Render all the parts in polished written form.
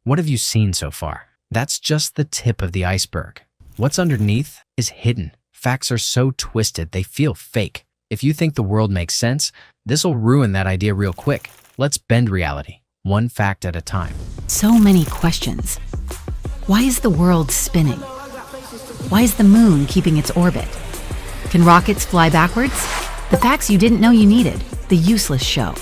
What have you seen so far? That's just the tip of the iceberg. What's underneath is hidden. Facts are so twisted they feel fake. If you think the world makes sense, this'll ruin that idea real quick. Let's bend reality, one fact at a time. So many questions. Why is the world spinning? Why is the moon keeping its orbit? Can rockets fly backwards? The facts you didn't know you needed. The Useless Show.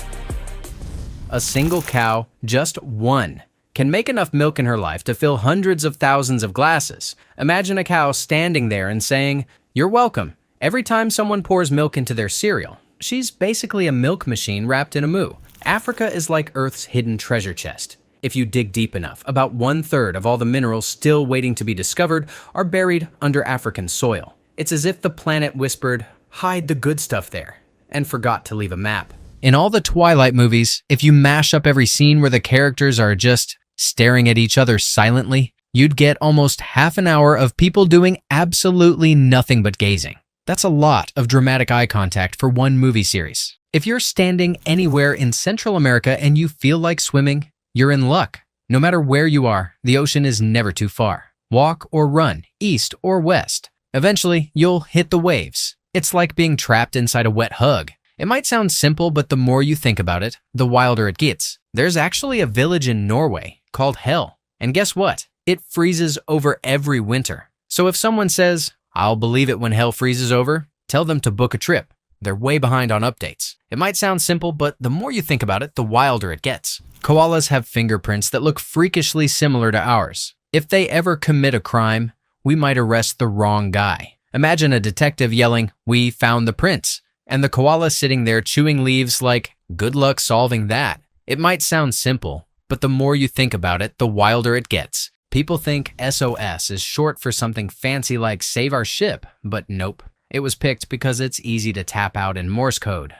A single cow, just one, can make enough milk in her life to fill hundreds of thousands of glasses. Imagine a cow standing there and saying, "You're welcome," every time someone pours milk into their cereal. She's basically a milk machine wrapped in a moo. Africa is like Earth's hidden treasure chest. If you dig deep enough, about 1/3 of all the minerals still waiting to be discovered are buried under African soil. It's as if the planet whispered, "Hide the good stuff there," and forgot to leave a map. In all the Twilight movies, if you mash up every scene where the characters are just staring at each other silently, you'd get almost half an hour of people doing absolutely nothing but gazing. That's a lot of dramatic eye contact for one movie series. If you're standing anywhere in Central America and you feel like swimming, you're in luck. No matter where you are, the ocean is never too far. Walk or run, east or west. Eventually, you'll hit the waves. It's like being trapped inside a wet hug. It might sound simple, but the more you think about it, the wilder it gets. There's actually a village in Norway called Hell. And guess what? It freezes over every winter. So if someone says, "I'll believe it when hell freezes over," tell them to book a trip. They're way behind on updates. It might sound simple, but the more you think about it, the wilder it gets. Koalas have fingerprints that look freakishly similar to ours. If they ever commit a crime, we might arrest the wrong guy. Imagine a detective yelling, "We found the prints," and the koala sitting there chewing leaves like, "Good luck solving that." It might sound simple, but the more you think about it, the wilder it gets. People think SOS is short for something fancy like "save our ship," but nope. It was picked because it's easy to tap out in Morse code, ...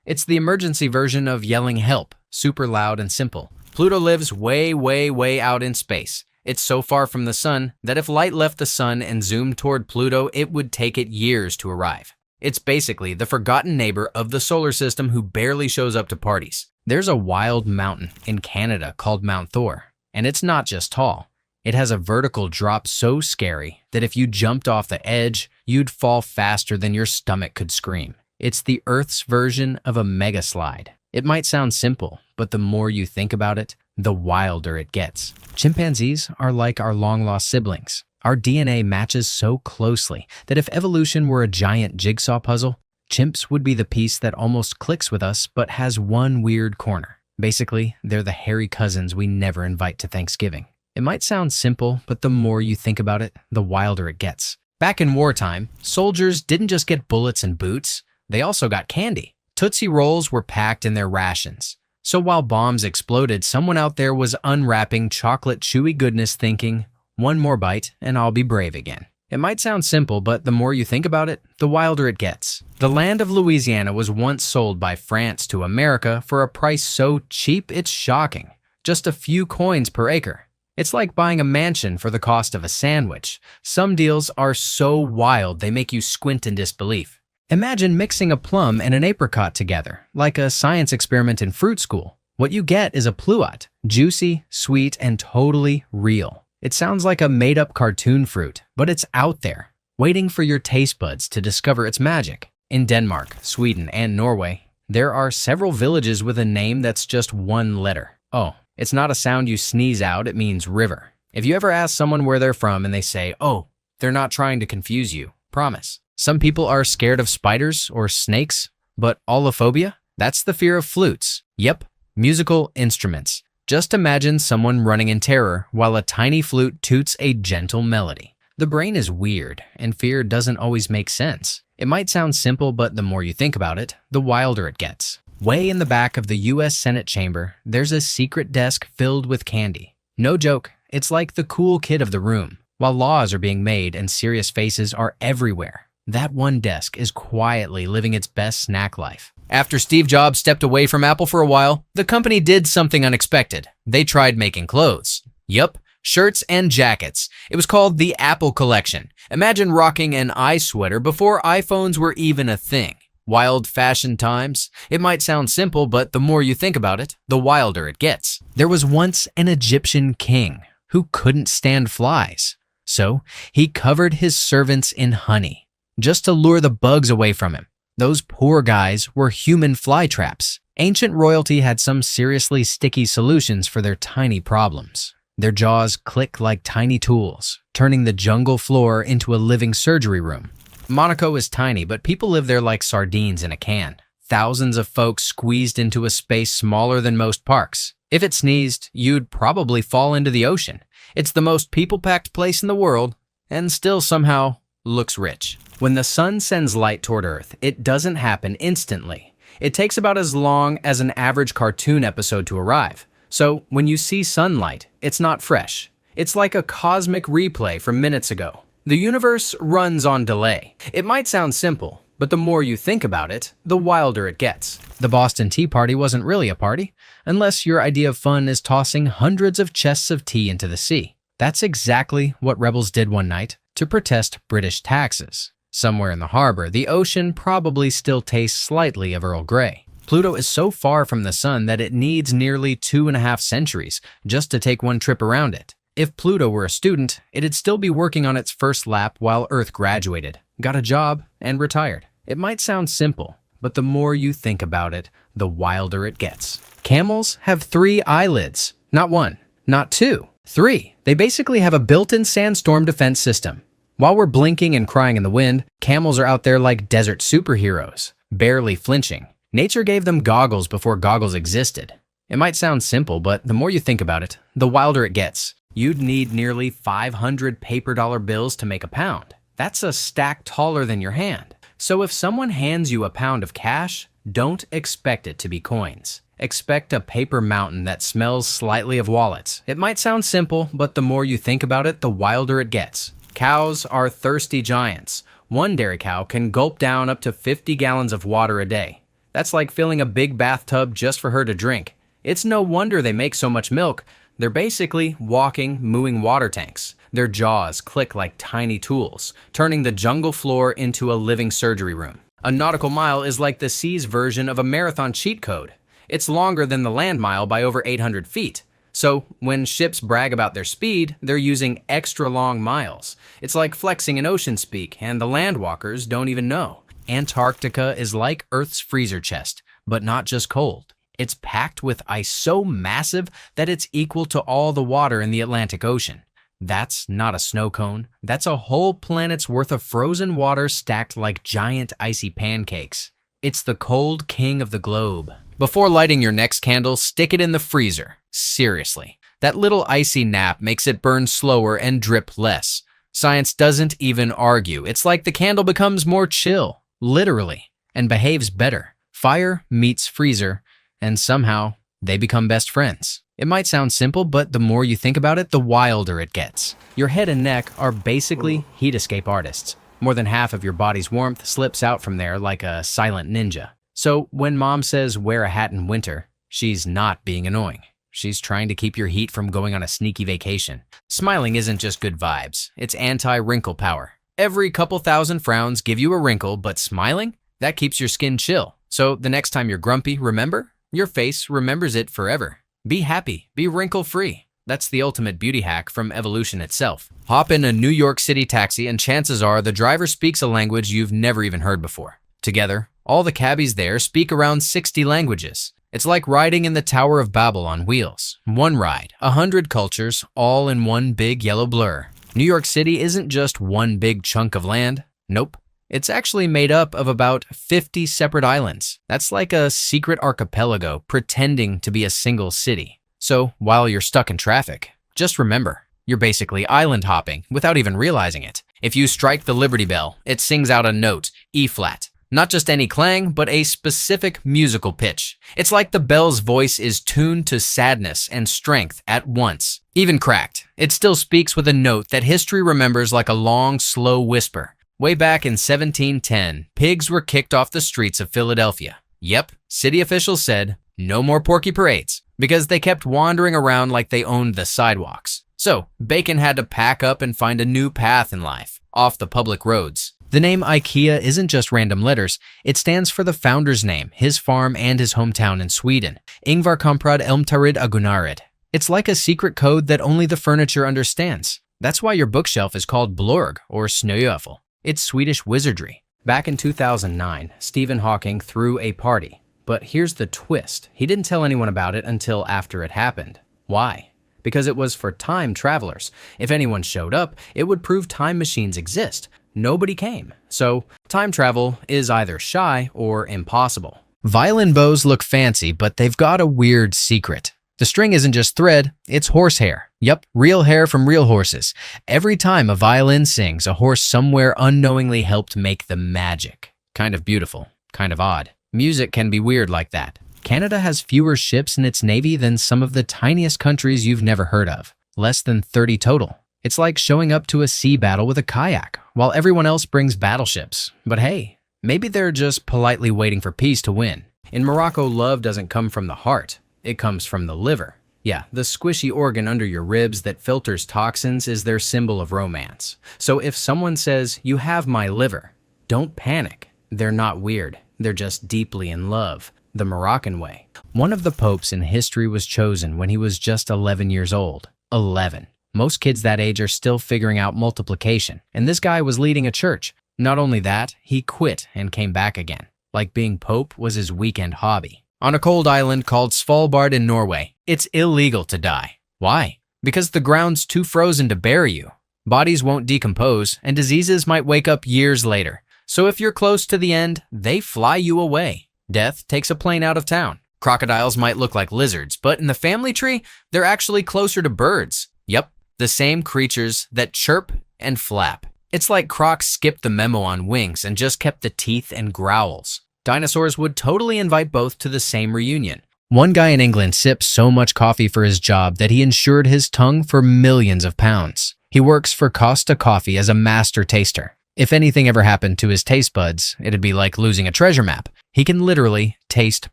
It's the emergency version of yelling help, super loud and simple. Pluto lives way, way, way out in space. It's so far from the sun that if light left the sun and zoomed toward Pluto, it would take it years to arrive. It's basically the forgotten neighbor of the solar system who barely shows up to parties. There's a wild mountain in Canada called Mount Thor, and it's not just tall. It has a vertical drop so scary that if you jumped off the edge, you'd fall faster than your stomach could scream. It's the Earth's version of a mega slide. It might sound simple, but the more you think about it, the wilder it gets. Chimpanzees are like our long-lost siblings. Our DNA matches so closely that if evolution were a giant jigsaw puzzle, chimps would be the piece that almost clicks with us but has one weird corner. Basically, they're the hairy cousins we never invite to Thanksgiving. It might sound simple, but the more you think about it, the wilder it gets. Back in wartime, soldiers didn't just get bullets and boots, they also got candy. Tootsie Rolls were packed in their rations. So while bombs exploded, someone out there was unwrapping chocolate chewy goodness thinking, "One more bite and I'll be brave again." It might sound simple, but the more you think about it, the wilder it gets. The land of Louisiana was once sold by France to America for a price so cheap it's shocking. Just a few coins per acre. It's like buying a mansion for the cost of a sandwich. Some deals are so wild they make you squint in disbelief. Imagine mixing a plum and an apricot together, like a science experiment in fruit school. What you get is a pluot, juicy, sweet, and totally real. It sounds like a made-up cartoon fruit, but it's out there, waiting for your taste buds to discover its magic. In Denmark, Sweden, and Norway, there are several villages with a name that's just one letter. Oh, it's not a sound you sneeze out, it means river. If you ever ask someone where they're from and they say, "Oh," they're not trying to confuse you, promise. Some people are scared of spiders or snakes, but allophobia? That's the fear of flutes. Yep, musical instruments. Just imagine someone running in terror while a tiny flute toots a gentle melody. The brain is weird, and fear doesn't always make sense. It might sound simple, but the more you think about it, the wilder it gets. Way in the back of the US Senate chamber, there's a secret desk filled with candy. No joke, it's like the cool kid of the room. While laws are being made and serious faces are everywhere, that one desk is quietly living its best snack life. After Steve Jobs stepped away from Apple for a while, the company did something unexpected. They tried making clothes. Yup, shirts and jackets. It was called the Apple Collection. Imagine rocking an eye sweater before iPhones were even a thing. Wild-fashioned times. It might sound simple, but the more you think about it, the wilder it gets. There was once an Egyptian king who couldn't stand flies. So he covered his servants in honey, just to lure the bugs away from him. Those poor guys were human fly traps. Ancient royalty had some seriously sticky solutions for their tiny problems. Their jaws click like tiny tools, turning the jungle floor into a living surgery room. Monaco is tiny, but people live there like sardines in a can. Thousands of folks squeezed into a space smaller than most parks. If it sneezed, you'd probably fall into the ocean. It's the most people-packed place in the world, and still somehow looks rich. When the sun sends light toward Earth, it doesn't happen instantly. It takes about as long as an average cartoon episode to arrive. So when you see sunlight, it's not fresh. It's like a cosmic replay from minutes ago. The universe runs on delay. It might sound simple, but the more you think about it, the wilder it gets. The Boston Tea Party wasn't really a party, unless your idea of fun is tossing hundreds of chests of tea into the sea. That's exactly what rebels did one night to protest British taxes. Somewhere in the harbor, the ocean probably still tastes slightly of Earl Grey. Pluto is so far from the sun that it needs nearly 2.5 centuries just to take one trip around it. If Pluto were a student, it'd still be working on its first lap while Earth graduated, got a job, and retired. It might sound simple, but the more you think about it, the wilder it gets. Camels have 3 eyelids. Not 1, not 2, 3. They basically have a built-in sandstorm defense system. While we're blinking and crying in the wind, camels are out there like desert superheroes, barely flinching. Nature gave them goggles before goggles existed. It might sound simple, but the more you think about it, the wilder it gets. You'd need nearly 500 paper dollar bills to make a pound. That's a stack taller than your hand. So if someone hands you a pound of cash, don't expect it to be coins. Expect a paper mountain that smells slightly of wallets. It might sound simple, but the more you think about it, the wilder it gets. Cows are thirsty giants. One dairy cow can gulp down up to 50 gallons of water a day. That's like filling a big bathtub just for her to drink. It's no wonder they make so much milk. They're basically walking, mooing water tanks. Their jaws click like tiny tools, turning the jungle floor into a living surgery room. A nautical mile is like the sea's version of a marathon cheat code. It's longer than the land mile by over 800 feet. So when ships brag about their speed, they're using extra long miles. It's like flexing in ocean speak, and the landwalkers don't even know. Antarctica is like Earth's freezer chest, but not just cold. It's packed with ice so massive that it's equal to all the water in the Atlantic Ocean. That's not a snow cone. That's a whole planet's worth of frozen water stacked like giant icy pancakes. It's the cold king of the globe. Before lighting your next candle, stick it in the freezer. Seriously. That little icy nap makes it burn slower and drip less. Science doesn't even argue. It's like the candle becomes more chill, literally, and behaves better. Fire meets freezer, and somehow they become best friends. It might sound simple, but the more you think about it, the wilder it gets. Your head and neck are basically heat escape artists. More than half of your body's warmth slips out from there like a silent ninja. So when mom says wear a hat in winter, she's not being annoying. She's trying to keep your heat from going on a sneaky vacation. Smiling isn't just good vibes, it's anti-wrinkle power. Every couple thousand frowns give you a wrinkle, but smiling? That keeps your skin chill. So the next time you're grumpy, remember? Your face remembers it forever. Be happy, be wrinkle-free. That's the ultimate beauty hack from evolution itself. Hop in a New York City taxi and chances are the driver speaks a language you've never even heard before. Together, all the cabbies there speak around 60 languages. It's like riding in the Tower of Babel on wheels. One ride, 100 cultures, all in one big yellow blur. New York City isn't just one big chunk of land. Nope. It's actually made up of about 50 separate islands. That's like a secret archipelago pretending to be a single city. So while you're stuck in traffic, just remember, you're basically island hopping without even realizing it. If you strike the Liberty Bell, it sings out a note, E-flat. Not just any clang, but a specific musical pitch. It's like the bell's voice is tuned to sadness and strength at once. Even cracked, it still speaks with a note that history remembers like a long, slow whisper. Way back in 1710, pigs were kicked off the streets of Philadelphia. Yep, city officials said, no more porky parades, because they kept wandering around like they owned the sidewalks. So, Bacon had to pack up and find a new path in life, off the public roads. The name IKEA isn't just random letters, it stands for the founder's name, his farm, and his hometown in Sweden. Ingvar Kamprad Elmtarid Agunarid. It's like a secret code that only the furniture understands. That's why your bookshelf is called Blurg or Snöjöfel. It's Swedish wizardry. Back in 2009, Stephen Hawking threw a party. But here's the twist. He didn't tell anyone about it until after it happened. Why? Because it was for time travelers. If anyone showed up, it would prove time machines exist. Nobody came. So, time travel is either shy or impossible. Violin bows look fancy, but they've got a weird secret. The string isn't just thread, it's horsehair. Yup, real hair from real horses. Every time a violin sings, a horse somewhere unknowingly helped make the magic. Kind of beautiful, kind of odd. Music can be weird like that. Canada has fewer ships in its navy than some of the tiniest countries you've never heard of. Less than 30 total. It's like showing up to a sea battle with a kayak, while everyone else brings battleships. But hey, maybe they're just politely waiting for peace to win. In Morocco, love doesn't come from the heart. It comes from the liver. Yeah, the squishy organ under your ribs that filters toxins is their symbol of romance. So if someone says, "You have my liver," don't panic. They're not weird. They're just deeply in love. The Moroccan way. One of the popes in history was chosen when he was just 11 years old. 11. Most kids that age are still figuring out multiplication, and this guy was leading a church. Not only that, he quit and came back again. Like being pope was his weekend hobby. On a cold island called Svalbard in Norway, it's illegal to die. Why? Because the ground's too frozen to bury you. Bodies won't decompose, and diseases might wake up years later. So if you're close to the end, they fly you away. Death takes a plane out of town. Crocodiles might look like lizards, but in the family tree, they're actually closer to birds. Yep, the same creatures that chirp and flap. It's like Crocs skipped the memo on wings and just kept the teeth and growls. Dinosaurs would totally invite both to the same reunion. One guy in England sipped so much coffee for his job that he insured his tongue for millions of pounds. He works for Costa Coffee as a master taster. If anything ever happened to his taste buds, it'd be like losing a treasure map. He can literally taste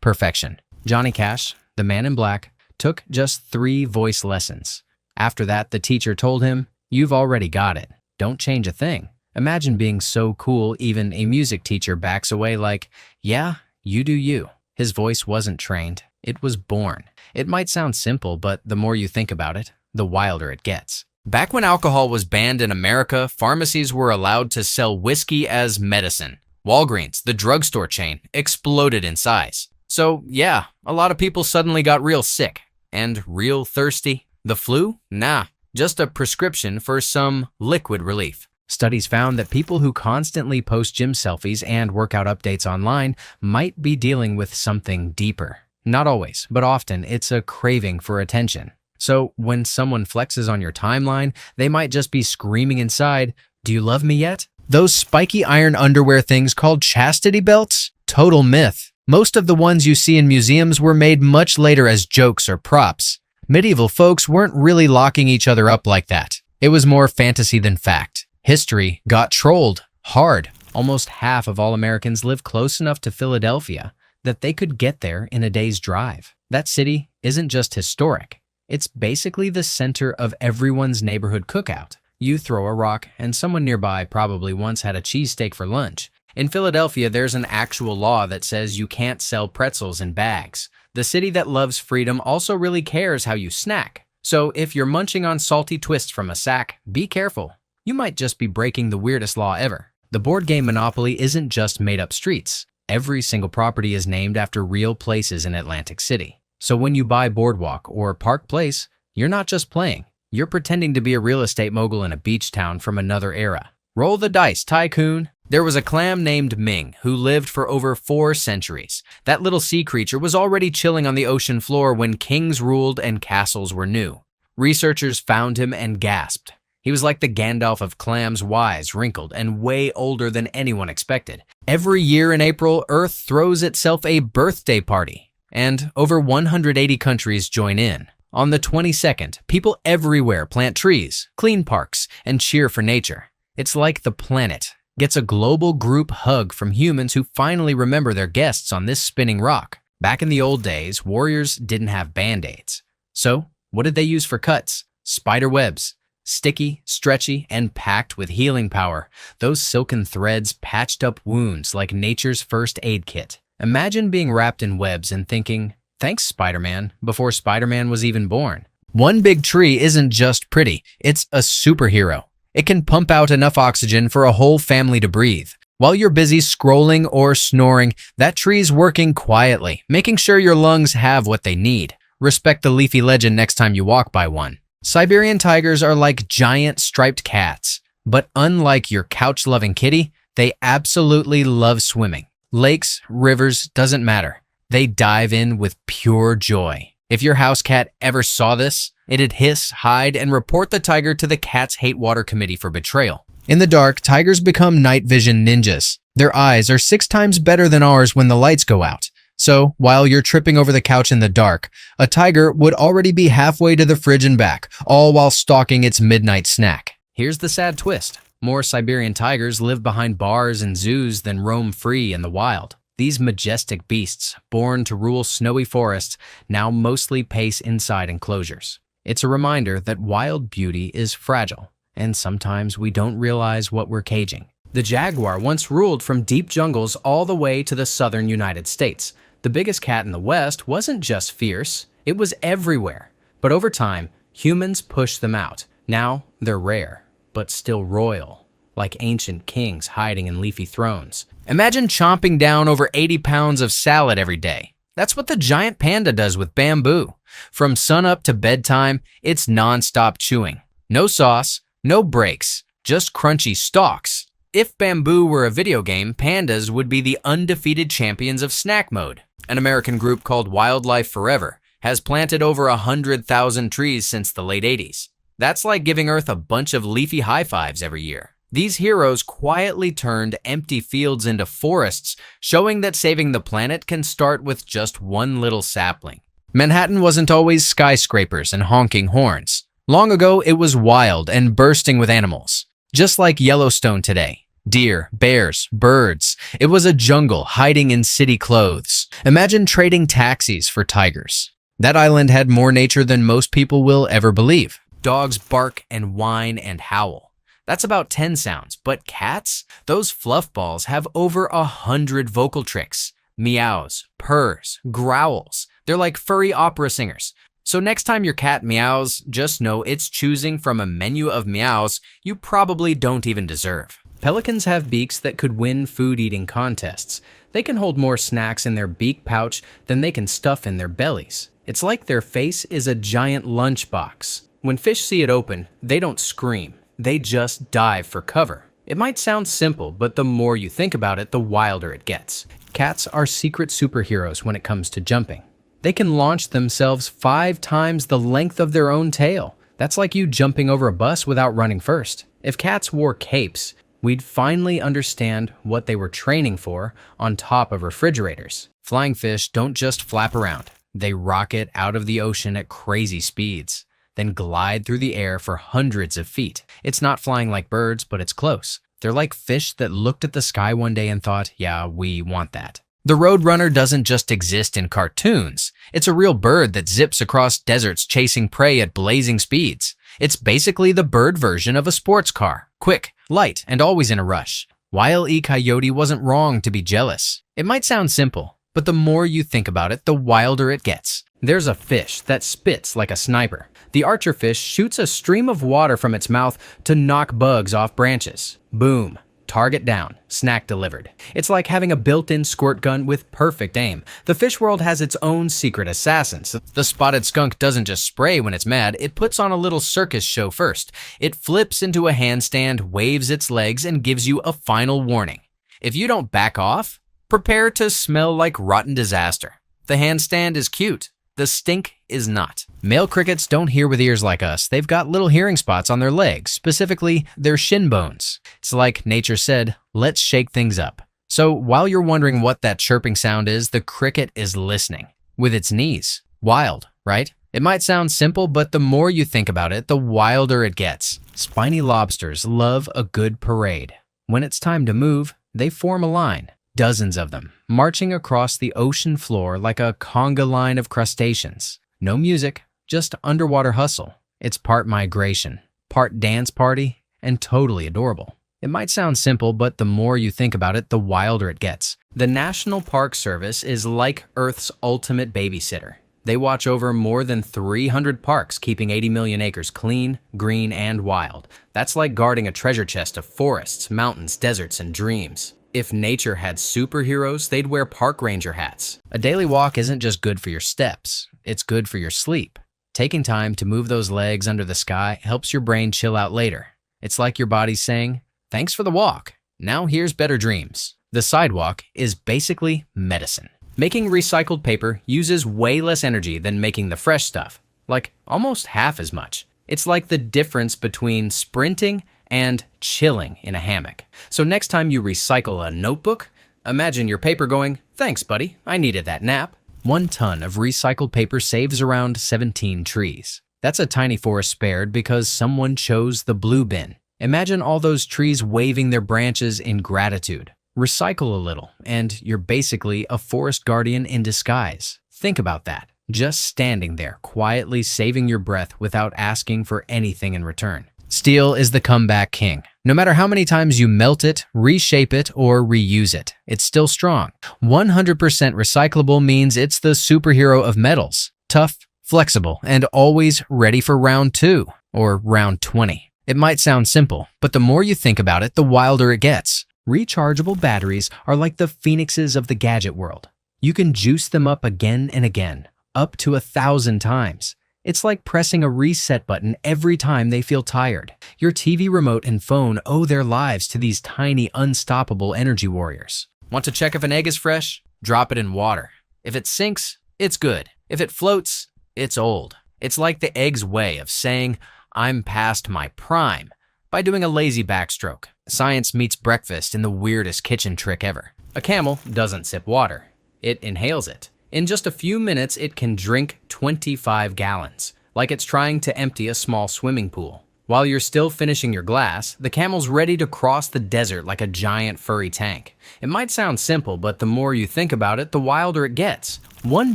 perfection. Johnny Cash, the man in black, took just 3 voice lessons. After that, the teacher told him, "You've already got it. Don't change a thing." Imagine being so cool even a music teacher backs away like, "Yeah, you do you." His voice wasn't trained. It was born. It might sound simple, but the more you think about it, the wilder it gets. Back when alcohol was banned in America, pharmacies were allowed to sell whiskey as medicine. Walgreens, the drugstore chain, exploded in size. So yeah, a lot of people suddenly got real sick and real thirsty. The flu? Nah, just a prescription for some liquid relief. Studies found that people who constantly post gym selfies and workout updates online might be dealing with something deeper. Not always, but often it's a craving for attention. So when someone flexes on your timeline, they might just be screaming inside, "Do you love me yet?" Those spiky iron underwear things called chastity belts? Total myth. Most of the ones you see in museums were made much later as jokes or props. Medieval folks weren't really locking each other up like that. It was more fantasy than fact. History got trolled hard. Almost half of all Americans live close enough to Philadelphia that they could get there in a day's drive. That city isn't just historic. It's basically the center of everyone's neighborhood cookout. You throw a rock, and someone nearby probably once had a cheesesteak for lunch. In Philadelphia, there's an actual law that says you can't sell pretzels in bags. The city that loves freedom also really cares how you snack. So if you're munching on salty twists from a sack, be careful. You might just be breaking the weirdest law ever. The board game Monopoly isn't just made-up streets. Every single property is named after real places in Atlantic City. So when you buy Boardwalk or Park Place, you're not just playing. You're pretending to be a real estate mogul in a beach town from another era. Roll the dice, tycoon. There was a clam named Ming who lived for over 4 centuries. That little sea creature was already chilling on the ocean floor when kings ruled and castles were new. Researchers found him and gasped. He was like the Gandalf of clams, wise, wrinkled, and way older than anyone expected. Every year in April, Earth throws itself a birthday party, and over 180 countries join in. On the 22nd, people everywhere plant trees, clean parks, and cheer for nature. It's like the planet gets a global group hug from humans who finally remember their guests on this spinning rock. Back in the old days, warriors didn't have band-aids. So, what did they use for cuts? Spider webs. Sticky, stretchy, and packed with healing power, those silken threads patched up wounds like nature's first aid kit. Imagine being wrapped in webs and thinking, "Thanks, Spider-Man," before Spider-Man was even born. One big tree isn't just pretty, it's a superhero. It can pump out enough oxygen for a whole family to breathe. While you're busy scrolling or snoring, that tree's working quietly, making sure your lungs have what they need. Respect the leafy legend next time you walk by one. Siberian tigers are like giant striped cats, but unlike your couch-loving kitty, they absolutely love swimming. Lakes, rivers, doesn't matter. They dive in with pure joy. If your house cat ever saw this, it'd hiss, hide, and report the tiger to the Cats Hate Water Committee for betrayal. In the dark, tigers become night vision ninjas. Their eyes are 6 times better than ours when the lights go out. So, while you're tripping over the couch in the dark, a tiger would already be halfway to the fridge and back, all while stalking its midnight snack. Here's the sad twist. More Siberian tigers live behind bars and zoos than roam free in the wild. These majestic beasts, born to rule snowy forests, now mostly pace inside enclosures. It's a reminder that wild beauty is fragile, and sometimes we don't realize what we're caging. The jaguar once ruled from deep jungles all the way to the southern United States. The biggest cat in the West wasn't just fierce, it was everywhere. But over time, humans pushed them out. Now they're rare, but still royal, like ancient kings hiding in leafy thrones. Imagine chomping down over 80 pounds of salad every day. That's what the giant panda does with bamboo. From sunup to bedtime, it's non-stop chewing. No sauce, no breaks, just crunchy stalks. If bamboo were a video game, pandas would be the undefeated champions of snack mode. An American group called Wildlife Forever has planted over 100,000 trees since the late 80s. That's like giving Earth a bunch of leafy high fives every year. These heroes quietly turned empty fields into forests, showing that saving the planet can start with just one little sapling. Manhattan wasn't always skyscrapers and honking horns. Long ago, it was wild and bursting with animals. Just like Yellowstone today. Deer, bears, birds. It was a jungle hiding in city clothes. Imagine trading taxis for tigers. That island had more nature than most people will ever believe. Dogs bark and whine and howl. That's about 10 sounds, but cats? Those fluff balls have over 100 vocal tricks. Meows, purrs, growls. They're like furry opera singers. So next time your cat meows, just know it's choosing from a menu of meows you probably don't even deserve. Pelicans have beaks that could win food-eating contests. They can hold more snacks in their beak pouch than they can stuff in their bellies. It's like their face is a giant lunchbox. When fish see it open, they don't scream. They just dive for cover. It might sound simple, but the more you think about it, the wilder it gets. Cats are secret superheroes when it comes to jumping. They can launch themselves 5 times the length of their own tail. That's like you jumping over a bus without running first. If cats wore capes, we'd finally understand what they were training for on top of refrigerators. Flying fish don't just flap around. They rocket out of the ocean at crazy speeds, then glide through the air for hundreds of feet. It's not flying like birds, but it's close. They're like fish that looked at the sky one day and thought, yeah, we want that. The roadrunner doesn't just exist in cartoons. It's a real bird that zips across deserts chasing prey at blazing speeds. It's basically the bird version of a sports car. Quick, light, and always in a rush. Wile E. Coyote wasn't wrong to be jealous. It might sound simple, but the more you think about it, the wilder it gets. There's a fish that spits like a sniper. The archerfish shoots a stream of water from its mouth to knock bugs off branches. Boom. Target down. Snack delivered. It's like having a built-in squirt gun with perfect aim. The fish world has its own secret assassins. The spotted skunk doesn't just spray when it's mad, it puts on a little circus show first. It flips into a handstand, waves its legs, and gives you a final warning. If you don't back off, prepare to smell like rotten disaster. The handstand is cute. The stink is not. Male crickets don't hear with ears like us. They've got little hearing spots on their legs, specifically their shin bones. It's like nature said, let's shake things up. So while you're wondering what that chirping sound is, the cricket is listening with its knees. Wild, right? It might sound simple, but the more you think about it, the wilder it gets. Spiny lobsters love a good parade. When it's time to move, they form a line. Dozens of them, marching across the ocean floor like a conga line of crustaceans. No music, just underwater hustle. It's part migration, part dance party, and totally adorable. It might sound simple, but the more you think about it, the wilder it gets. The National Park Service is like Earth's ultimate babysitter. They watch over more than 300 parks, keeping 80 million acres clean, green, and wild. That's like guarding a treasure chest of forests, mountains, deserts, and dreams. If nature had superheroes, they'd wear park ranger hats. A daily walk isn't just good for your steps, it's good for your sleep. Taking time to move those legs under the sky helps your brain chill out later. It's like your body's saying, "Thanks for the walk. Now here's better dreams." The sidewalk is basically medicine. Making recycled paper uses way less energy than making the fresh stuff, like almost half as much. It's like the difference between sprinting and chilling in a hammock. So next time you recycle a notebook, imagine your paper going, "Thanks, buddy, I needed that nap." 1 ton of recycled paper saves around 17 trees. That's a tiny forest spared because someone chose the blue bin. Imagine all those trees waving their branches in gratitude. Recycle a little, and you're basically a forest guardian in disguise. Think about that. Just standing there, quietly saving your breath without asking for anything in return. Steel is the comeback king. No matter how many times you melt it, reshape it, or reuse it, it's still strong. 100% recyclable means it's the superhero of metals. Tough, flexible, and always ready for round 2 or round 20. It might sound simple, but the more you think about it, the wilder it gets. Rechargeable batteries are like the phoenixes of the gadget world. You can juice them up again and again, up to 1,000 times. It's like pressing a reset button every time they feel tired. Your TV remote and phone owe their lives to these tiny, unstoppable energy warriors. Want to check if an egg is fresh? Drop it in water. If it sinks, it's good. If it floats, it's old. It's like the egg's way of saying, "I'm past my prime," by doing a lazy backstroke. Science meets breakfast in the weirdest kitchen trick ever. A camel doesn't sip water. It inhales it. In just a few minutes, it can drink 25 gallons, like it's trying to empty a small swimming pool. While you're still finishing your glass, the camel's ready to cross the desert like a giant furry tank. It might sound simple, but the more you think about it, the wilder it gets. One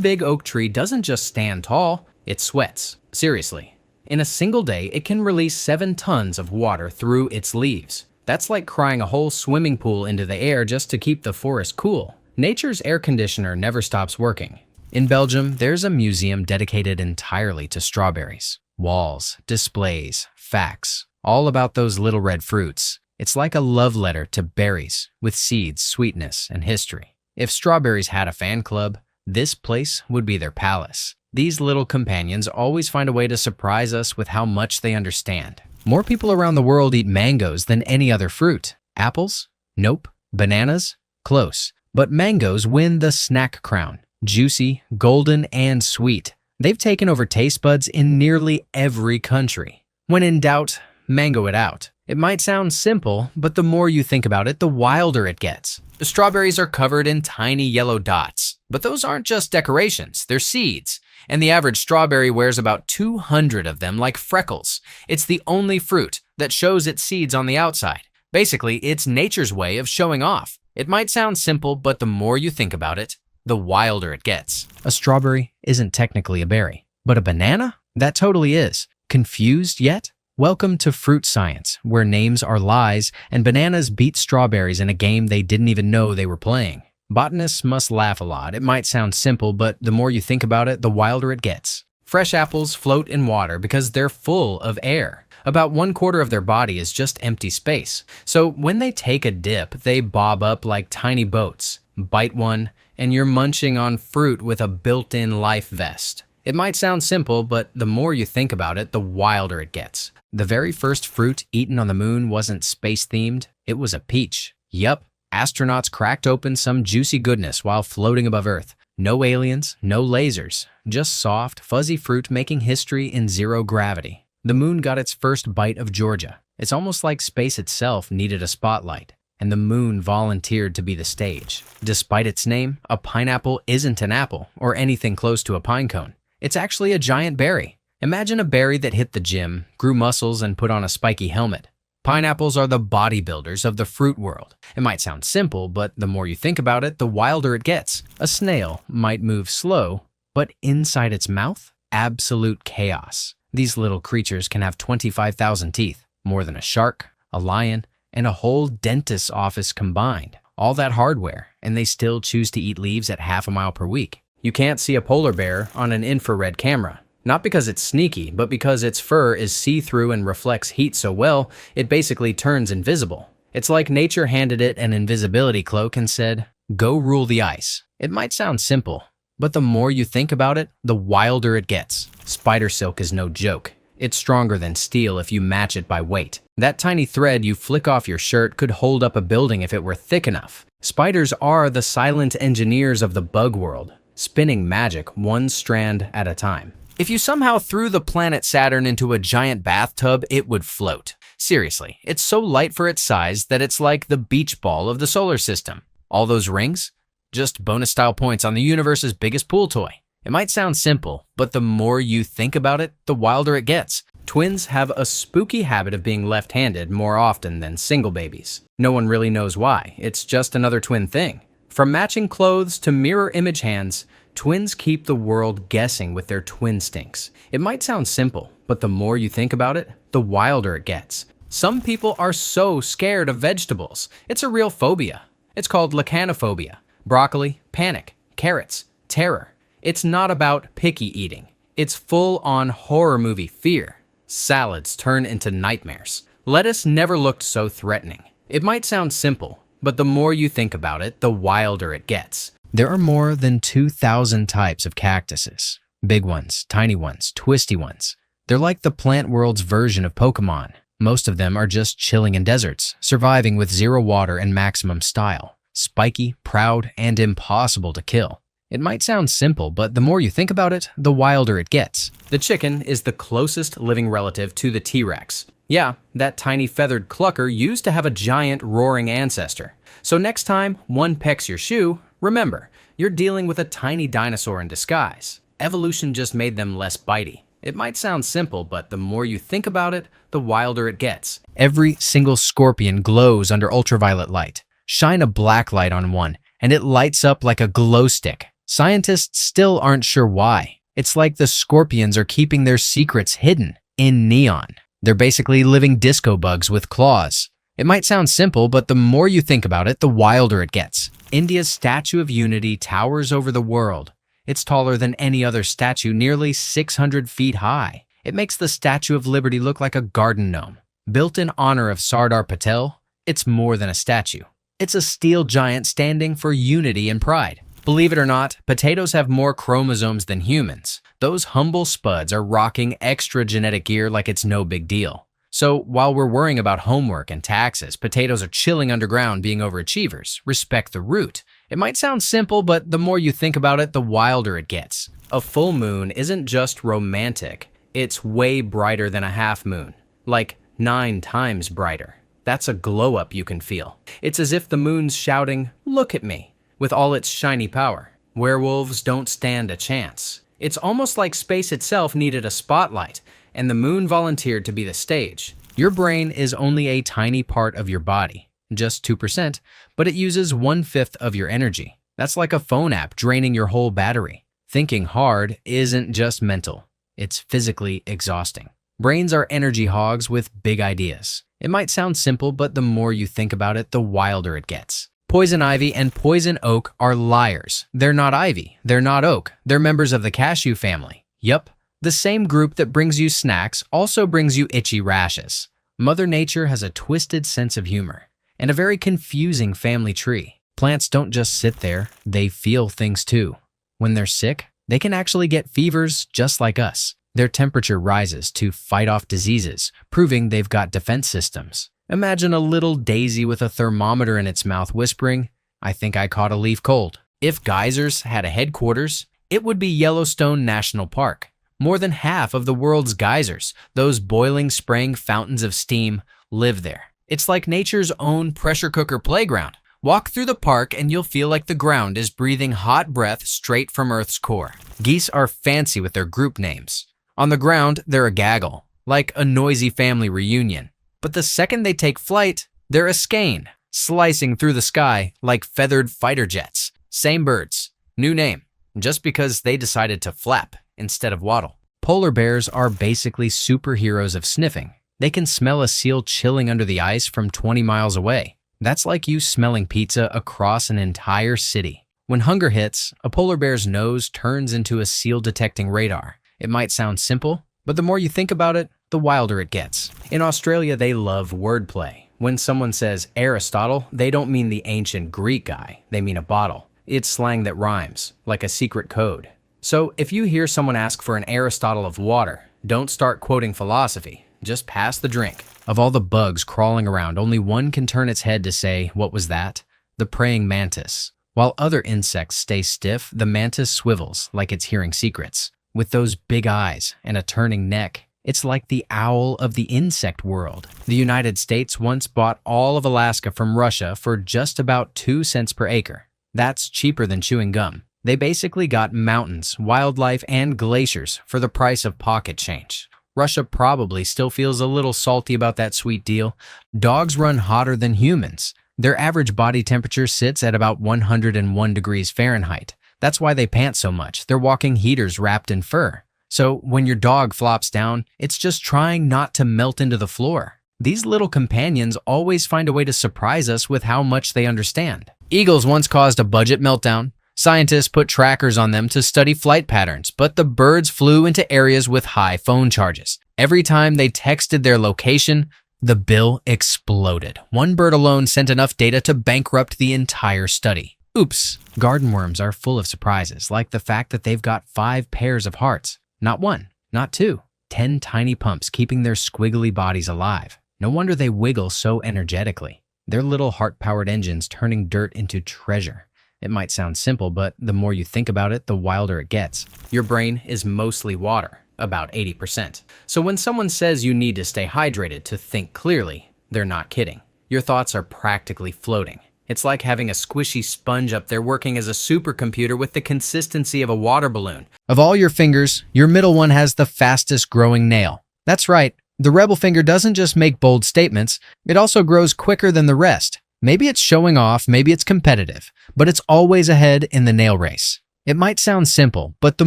big oak tree doesn't just stand tall, it sweats. Seriously. In a single day, it can release 7 tons of water through its leaves. That's like crying a whole swimming pool into the air just to keep the forest cool. Nature's air conditioner never stops working. In Belgium, there's a museum dedicated entirely to strawberries. Walls, displays, facts, all about those little red fruits. It's like a love letter to berries, with seeds, sweetness, and history. If strawberries had a fan club, this place would be their palace. These little companions always find a way to surprise us with how much they understand. More people around the world eat mangoes than any other fruit. Apples? Nope. Bananas? Close. But mangoes win the snack crown. Juicy, golden, and sweet. They've taken over taste buds in nearly every country. When in doubt, mango it out. It might sound simple, but the more you think about it, the wilder it gets. The strawberries are covered in tiny yellow dots. But those aren't just decorations, they're seeds. And the average strawberry wears about 200 of them like freckles. It's the only fruit that shows its seeds on the outside. Basically, it's nature's way of showing off. It might sound simple, but the more you think about it, the wilder it gets. A strawberry isn't technically a berry, but a banana? That totally is. Confused yet? Welcome to fruit science, where names are lies and bananas beat strawberries in a game they didn't even know they were playing. Botanists must laugh a lot. It might sound simple, but the more you think about it, the wilder it gets. Fresh apples float in water because they're full of air. About 1/4 of their body is just empty space. So when they take a dip, they bob up like tiny boats. Bite one, and you're munching on fruit with a built-in life vest. It might sound simple, but the more you think about it, the wilder it gets. The very first fruit eaten on the moon wasn't space-themed, it was a peach. Yup. Astronauts cracked open some juicy goodness while floating above Earth. No aliens, no lasers, just soft, fuzzy fruit making history in zero gravity. The moon got its first bite of Georgia. It's almost like space itself needed a spotlight, and the moon volunteered to be the stage. Despite its name, a pineapple isn't an apple or anything close to a pine cone. It's actually a giant berry. Imagine a berry that hit the gym, grew muscles, and put on a spiky helmet. Pineapples are the bodybuilders of the fruit world. It might sound simple, but the more you think about it, the wilder it gets. A snail might move slow, but inside its mouth, absolute chaos. These little creatures can have 25,000 teeth, more than a shark, a lion, and a whole dentist's office combined. All that hardware, and they still choose to eat leaves at half a mile per week. You can't see a polar bear on an infrared camera. Not because it's sneaky, but because its fur is see-through and reflects heat so well, it basically turns invisible. It's like nature handed it an invisibility cloak and said, "Go rule the ice." It might sound simple, but the more you think about it, the wilder it gets. Spider silk is no joke. It's stronger than steel if you match it by weight. That tiny thread you flick off your shirt could hold up a building if it were thick enough. Spiders are the silent engineers of the bug world, spinning magic one strand at a time. If you somehow threw the planet Saturn into a giant bathtub, it would float. Seriously, it's so light for its size that it's like the beach ball of the solar system. All those rings? Just bonus-style points on the universe's biggest pool toy. It might sound simple, but the more you think about it, the wilder it gets. Twins have a spooky habit of being left-handed more often than single babies. No one really knows why. It's just another twin thing. From matching clothes to mirror image hands, twins keep the world guessing with their twin stinks. It might sound simple, but the more you think about it, the wilder it gets. Some people are so scared of vegetables. It's a real phobia. It's called lichenophobia. Broccoli, panic, carrots, terror. It's not about picky eating. It's full-on horror movie fear. Salads turn into nightmares. Lettuce never looked so threatening. It might sound simple, but the more you think about it, the wilder it gets. There are more than 2,000 types of cactuses. Big ones, tiny ones, twisty ones. They're like the plant world's version of Pokemon. Most of them are just chilling in deserts, surviving with zero water and maximum style. Spiky, proud, and impossible to kill. It might sound simple, but the more you think about it, the wilder it gets. The chicken is the closest living relative to the T-Rex. Yeah, that tiny feathered clucker used to have a giant roaring ancestor. So next time one pecks your shoe, remember, you're dealing with a tiny dinosaur in disguise. Evolution just made them less bitey. It might sound simple, but the more you think about it, the wilder it gets. Every single scorpion glows under ultraviolet light. Shine a black light on one, and it lights up like a glow stick. Scientists still aren't sure why. It's like the scorpions are keeping their secrets hidden in neon. They're basically living disco bugs with claws. It might sound simple, but the more you think about it, the wilder it gets. India's Statue of Unity towers over the world. It's taller than any other statue, nearly 600 feet high. It makes the Statue of Liberty look like a garden gnome. Built in honor of Sardar Patel, it's more than a statue. It's a steel giant standing for unity and pride. Believe it or not, potatoes have more chromosomes than humans. Those humble spuds are rocking extra genetic gear like it's no big deal. So while we're worrying about homework and taxes, potatoes are chilling underground being overachievers. Respect the root. It might sound simple, but the more you think about it, the wilder it gets. A full moon isn't just romantic. It's way brighter than a half moon. Like 9 times brighter. That's a glow-up you can feel. It's as if the moon's shouting, "Look at me," with all its shiny power. Werewolves don't stand a chance. It's almost like space itself needed a spotlight, and the moon volunteered to be the stage. Your brain is only a tiny part of your body, just 2%, but it uses 1/5 of your energy. That's like a phone app draining your whole battery. Thinking hard isn't just mental, it's physically exhausting. Brains are energy hogs with big ideas. It might sound simple, but the more you think about it, the wilder it gets. Poison ivy and poison oak are liars. They're not ivy. They're not oak. They're members of the cashew family. Yup, the same group that brings you snacks also brings you itchy rashes. Mother Nature has a twisted sense of humor and a very confusing family tree. Plants don't just sit there, they feel things too. When they're sick, they can actually get fevers just like us. Their temperature rises to fight off diseases, proving they've got defense systems. Imagine a little daisy with a thermometer in its mouth whispering, "I think I caught a leaf cold." If geysers had a headquarters, it would be Yellowstone National Park. More than half of the world's geysers, those boiling, spraying fountains of steam, live there. It's like nature's own pressure cooker playground. Walk through the park and you'll feel like the ground is breathing hot breath straight from Earth's core. Geese are fancy with their group names. On the ground, they're a gaggle, like a noisy family reunion. But the second they take flight, they're a skein, slicing through the sky like feathered fighter jets. Same birds, new name, just because they decided to flap instead of waddle. Polar bears are basically superheroes of sniffing. They can smell a seal chilling under the ice from 20 miles away. That's like you smelling pizza across an entire city. When hunger hits, a polar bear's nose turns into a seal-detecting radar. It might sound simple, but the more you think about it, the wilder it gets. In Australia, they love wordplay. When someone says Aristotle, they don't mean the ancient Greek guy. They mean a bottle. It's slang that rhymes, like a secret code. So if you hear someone ask for an Aristotle of water, don't start quoting philosophy. Just pass the drink. Of all the bugs crawling around, only one can turn its head to say, "What was that?" The praying mantis. While other insects stay stiff, the mantis swivels like it's hearing secrets. With those big eyes and a turning neck, it's like the owl of the insect world. The United States once bought all of Alaska from Russia for just about 2 cents per acre. That's cheaper than chewing gum. They basically got mountains, wildlife, and glaciers for the price of pocket change. Russia probably still feels a little salty about that sweet deal. Dogs run hotter than humans. Their average body temperature sits at about 101 degrees Fahrenheit. That's why they pant so much. They're walking heaters wrapped in fur. So when your dog flops down, it's just trying not to melt into the floor. These little companions always find a way to surprise us with how much they understand. Eagles once caused a budget meltdown. Scientists put trackers on them to study flight patterns, but the birds flew into areas with high phone charges. Every time they texted their location, the bill exploded. One bird alone sent enough data to bankrupt the entire study. Oops. Garden worms are full of surprises, like the fact that they've got 5 pairs of hearts. Not 1, not 2, 10 tiny pumps keeping their squiggly bodies alive. No wonder they wiggle so energetically. They're little heart-powered engines turning dirt into treasure. It might sound simple, but the more you think about it, the wilder it gets. Your brain is mostly water, about 80%. So when someone says you need to stay hydrated to think clearly, they're not kidding. Your thoughts are practically floating. It's like having a squishy sponge up there working as a supercomputer with the consistency of a water balloon. Of all your fingers, your middle one has the fastest growing nail. That's right, the rebel finger doesn't just make bold statements, it also grows quicker than the rest. Maybe it's showing off, maybe it's competitive, but it's always ahead in the nail race. It might sound simple, but the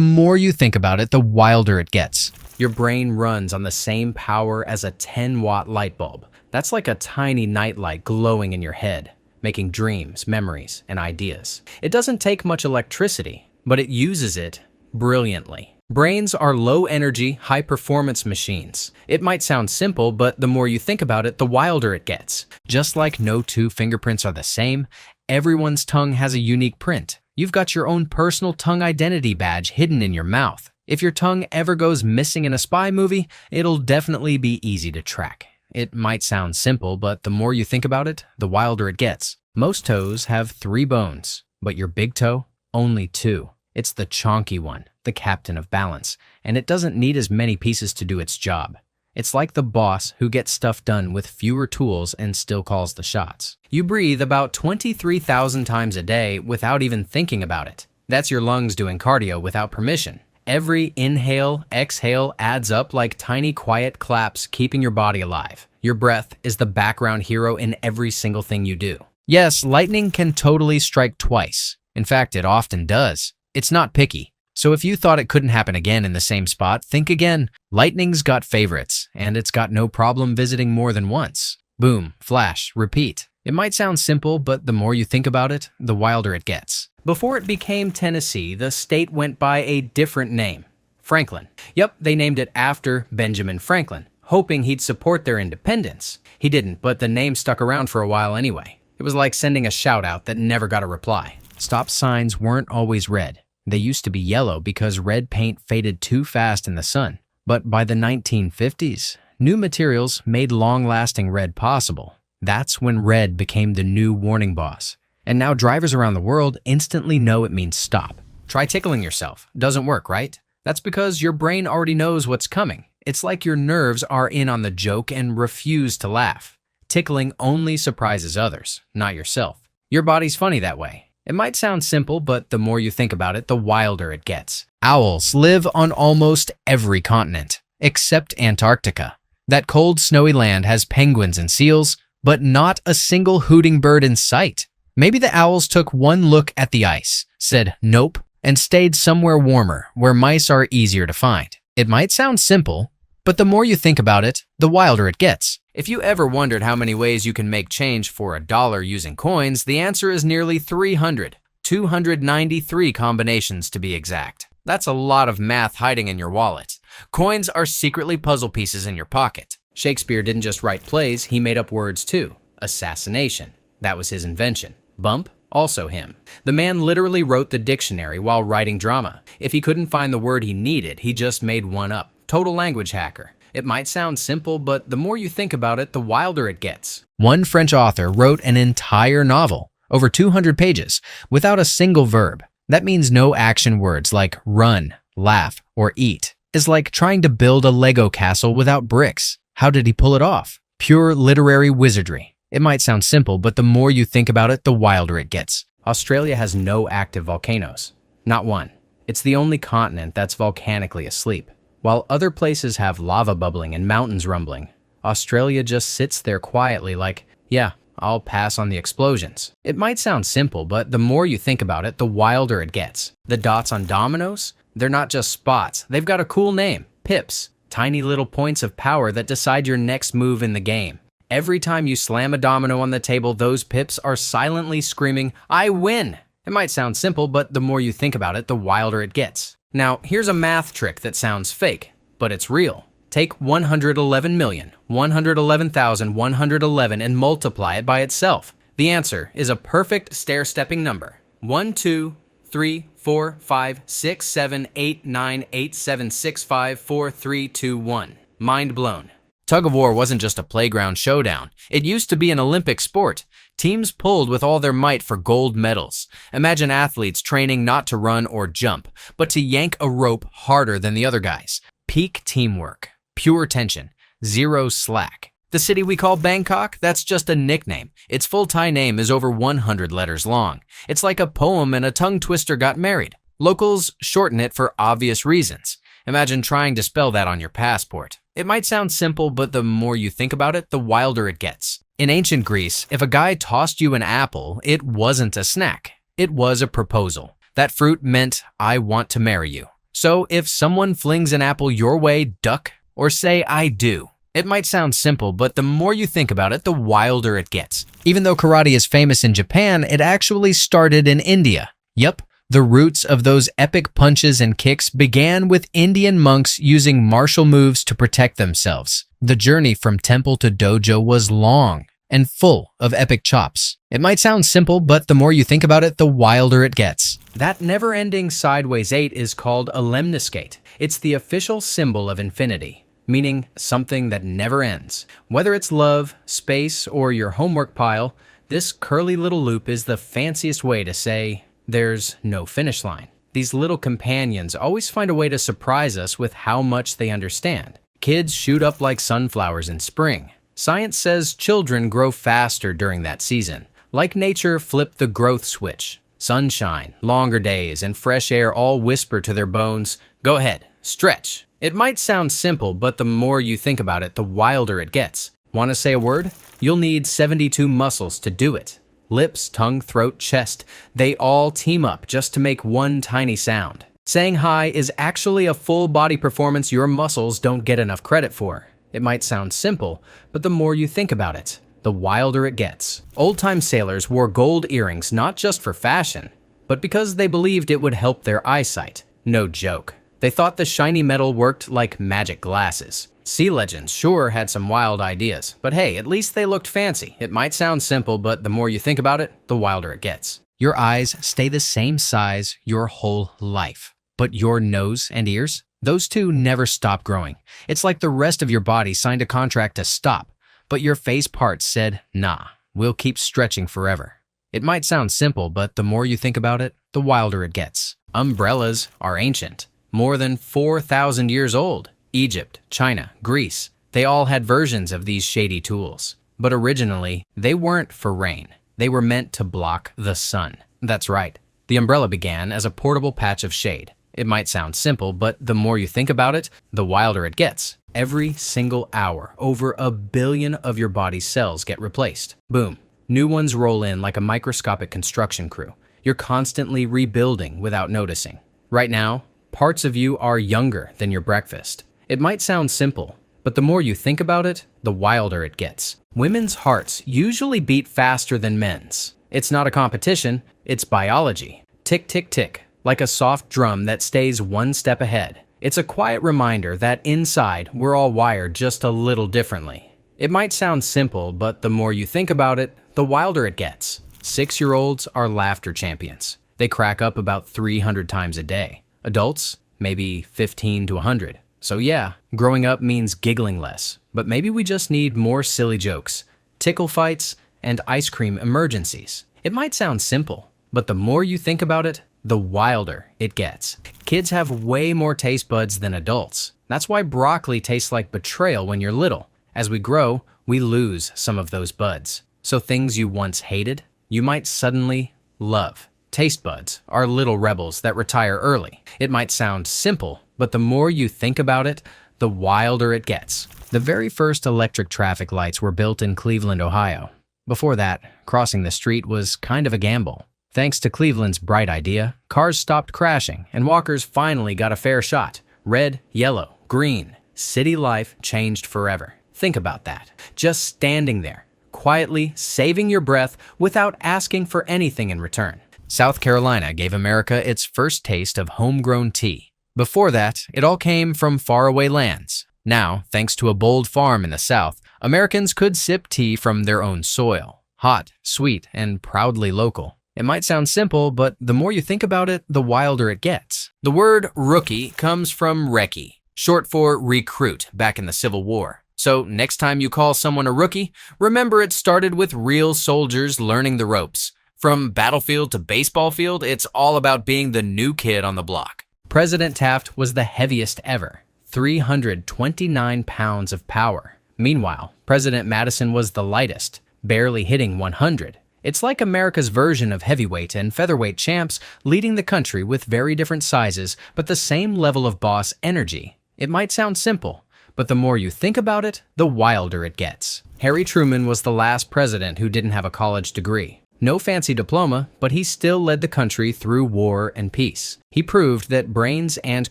more you think about it, the wilder it gets. Your brain runs on the same power as a 10-watt light bulb. That's like a tiny nightlight glowing in your head, making dreams, memories, and ideas. It doesn't take much electricity, but it uses it brilliantly. Brains are low-energy, high-performance machines. It might sound simple, but the more you think about it, the wilder it gets. Just like no 2 fingerprints are the same, everyone's tongue has a unique print. You've got your own personal tongue identity badge hidden in your mouth. If your tongue ever goes missing in a spy movie, it'll definitely be easy to track. It might sound simple, but the more you think about it, the wilder it gets. Most toes have 3 bones, but your big toe, only 2. It's the chonky one, the captain of balance, and it doesn't need as many pieces to do its job. It's like the boss who gets stuff done with fewer tools and still calls the shots. You breathe about 23,000 times a day without even thinking about it. That's your lungs doing cardio without permission. Every inhale, exhale adds up like tiny quiet claps keeping your body alive. Your breath is the background hero in every single thing you do. Yes, lightning can totally strike twice. In fact, it often does. It's not picky. So if you thought it couldn't happen again in the same spot, think again. Lightning's got favorites, and it's got no problem visiting more than once. Boom, flash, repeat. It might sound simple, but the more you think about it, the wilder it gets. Before it became Tennessee, the state went by a different name, Franklin. Yep, they named it after Benjamin Franklin, hoping he'd support their independence. He didn't, but the name stuck around for a while anyway. It was like sending a shout-out that never got a reply. Stop signs weren't always red. They used to be yellow because red paint faded too fast in the sun. But by the 1950s, new materials made long-lasting red possible. That's when red became the new warning boss. And now drivers around the world instantly know it means stop. Try tickling yourself. Doesn't work, right? That's because your brain already knows what's coming. It's like your nerves are in on the joke and refuse to laugh. Tickling only surprises others, not yourself. Your body's funny that way. It might sound simple, but the more you think about it, the wilder it gets. Owls live on almost every continent, except Antarctica. That cold, snowy land has penguins and seals, but not a single hooting bird in sight. Maybe the owls took one look at the ice, said nope, and stayed somewhere warmer, where mice are easier to find. It might sound simple, but the more you think about it, the wilder it gets. If you ever wondered how many ways you can make change for $1 using coins, the answer is nearly 300. 293 combinations to be exact. That's a lot of math hiding in your wallet. Coins are secretly puzzle pieces in your pocket. Shakespeare didn't just write plays, he made up words too. Assassination. That was his invention. Bump. Also him. The man literally wrote the dictionary while writing drama. If he couldn't find the word he needed, he just made one up. Total language hacker. It might sound simple, but the more you think about it, the wilder it gets. One French author wrote an entire novel, over 200 pages, without a single verb. That means no action words like run, laugh, or eat. It's like trying to build a Lego castle without bricks. How did he pull it off? Pure literary wizardry. It might sound simple, but the more you think about it, the wilder it gets. Australia has no active volcanoes. Not one. It's the only continent that's volcanically asleep. While other places have lava bubbling and mountains rumbling, Australia just sits there quietly like, yeah, I'll pass on the explosions. It might sound simple, but the more you think about it, the wilder it gets. The dots on dominoes? They're not just spots. They've got a cool name. Pips. Tiny little points of power that decide your next move in the game. Every time you slam a domino on the table, those pips are silently screaming, I win! It might sound simple, but the more you think about it, the wilder it gets. Now, here's a math trick that sounds fake, but it's real. Take 111,111,111 and multiply it by itself. The answer is a perfect stair-stepping number. 1, 2, 3, 4, 5, 6, 7, 8, 9, 8, 7, 6, 5, 4, 3, 2, 1. Mind blown. Tug of war wasn't just a playground showdown. It used to be an Olympic sport. Teams pulled with all their might for gold medals. Imagine athletes training not to run or jump, but to yank a rope harder than the other guys. Peak teamwork. Pure tension. Zero slack. The city we call Bangkok, that's just a nickname. Its full Thai name is over 100 letters long. It's like a poem and a tongue twister got married. Locals shorten it for obvious reasons. Imagine trying to spell that on your passport. It might sound simple, but the more you think about it, the wilder it gets. In ancient Greece, if a guy tossed you an apple, it wasn't a snack. It was a proposal. That fruit meant, I want to marry you. So if someone flings an apple your way, duck or say, I do. It might sound simple, but the more you think about it, the wilder it gets. Even though karate is famous in Japan, it actually started in India. Yup. The roots of those epic punches and kicks began with Indian monks using martial moves to protect themselves. The journey from temple to dojo was long and full of epic chops. It might sound simple, but the more you think about it, the wilder it gets. That never-ending sideways 8 is called a lemniscate. It's the official symbol of infinity, meaning something that never ends. Whether it's love, space, or your homework pile, this curly little loop is the fanciest way to say, there's no finish line. These little companions always find a way to surprise us with how much they understand. Kids shoot up like sunflowers in spring. Science says children grow faster during that season. Like nature flipped the growth switch. Sunshine, longer days, and fresh air all whisper to their bones, go ahead, stretch. It might sound simple, but the more you think about it, the wilder it gets. Want to say a word? You'll need 72 muscles to do it. Lips, tongue, throat, chest, they all team up just to make one tiny sound. Saying hi is actually a full body performance your muscles don't get enough credit for. It might sound simple, but the more you think about it, the wilder it gets. Old-time sailors wore gold earrings not just for fashion, but because they believed it would help their eyesight. No joke. They thought the shiny metal worked like magic glasses. Sea legends sure had some wild ideas, but hey, at least they looked fancy. It might sound simple, but the more you think about it, the wilder it gets. Your eyes stay the same size your whole life, but your nose and ears, those two never stop growing. It's like the rest of your body signed a contract to stop, but your face parts said, nah, we'll keep stretching forever. It might sound simple, but the more you think about it, the wilder it gets. Umbrellas are ancient, more than 4,000 years old. Egypt, China, Greece, they all had versions of these shady tools. But originally, they weren't for rain. They were meant to block the sun. That's right. The umbrella began as a portable patch of shade. It might sound simple, but the more you think about it, the wilder it gets. Every single hour, over 1 billion of your body's cells get replaced. Boom. New ones roll in like a microscopic construction crew. You're constantly rebuilding without noticing. Right now, parts of you are younger than your breakfast. It might sound simple, but the more you think about it, the wilder it gets. Women's hearts usually beat faster than men's. It's not a competition, it's biology. Tick, tick, tick, like a soft drum that stays one step ahead. It's a quiet reminder that inside, we're all wired just a little differently. It might sound simple, but the more you think about it, the wilder it gets. 6-year-olds are laughter champions. They crack up about 300 times a day. Adults, maybe 15 to 100. So yeah, growing up means giggling less, but maybe we just need more silly jokes, tickle fights, and ice cream emergencies. It might sound simple, but the more you think about it, the wilder it gets. Kids have way more taste buds than adults. That's why broccoli tastes like betrayal when you're little. As we grow, we lose some of those buds. So things you once hated, you might suddenly love. Taste buds are little rebels that retire early. It might sound simple, but the more you think about it, the wilder it gets. The very first electric traffic lights were built in Cleveland, Ohio. Before that, crossing the street was kind of a gamble. Thanks to Cleveland's bright idea, cars stopped crashing and walkers finally got a fair shot. Red, yellow, green. City life changed forever. Think about that. Just standing there, quietly saving your breath without asking for anything in return. South Carolina gave America its first taste of homegrown tea. Before that, it all came from faraway lands. Now, thanks to a bold farm in the South, Americans could sip tea from their own soil. Hot, sweet, and proudly local. It might sound simple, but the more you think about it, the wilder it gets. The word rookie comes from recce, short for recruit back in the Civil War. So next time you call someone a rookie, remember it started with real soldiers learning the ropes. From battlefield to baseball field, it's all about being the new kid on the block. President Taft was the heaviest ever, 329 pounds of power. Meanwhile, President Madison was the lightest, barely hitting 100. It's like America's version of heavyweight and featherweight champs leading the country with very different sizes, but the same level of boss energy. It might sound simple, but the more you think about it, the wilder it gets. Harry Truman was the last president who didn't have a college degree. No fancy diploma, but he still led the country through war and peace. He proved that brains and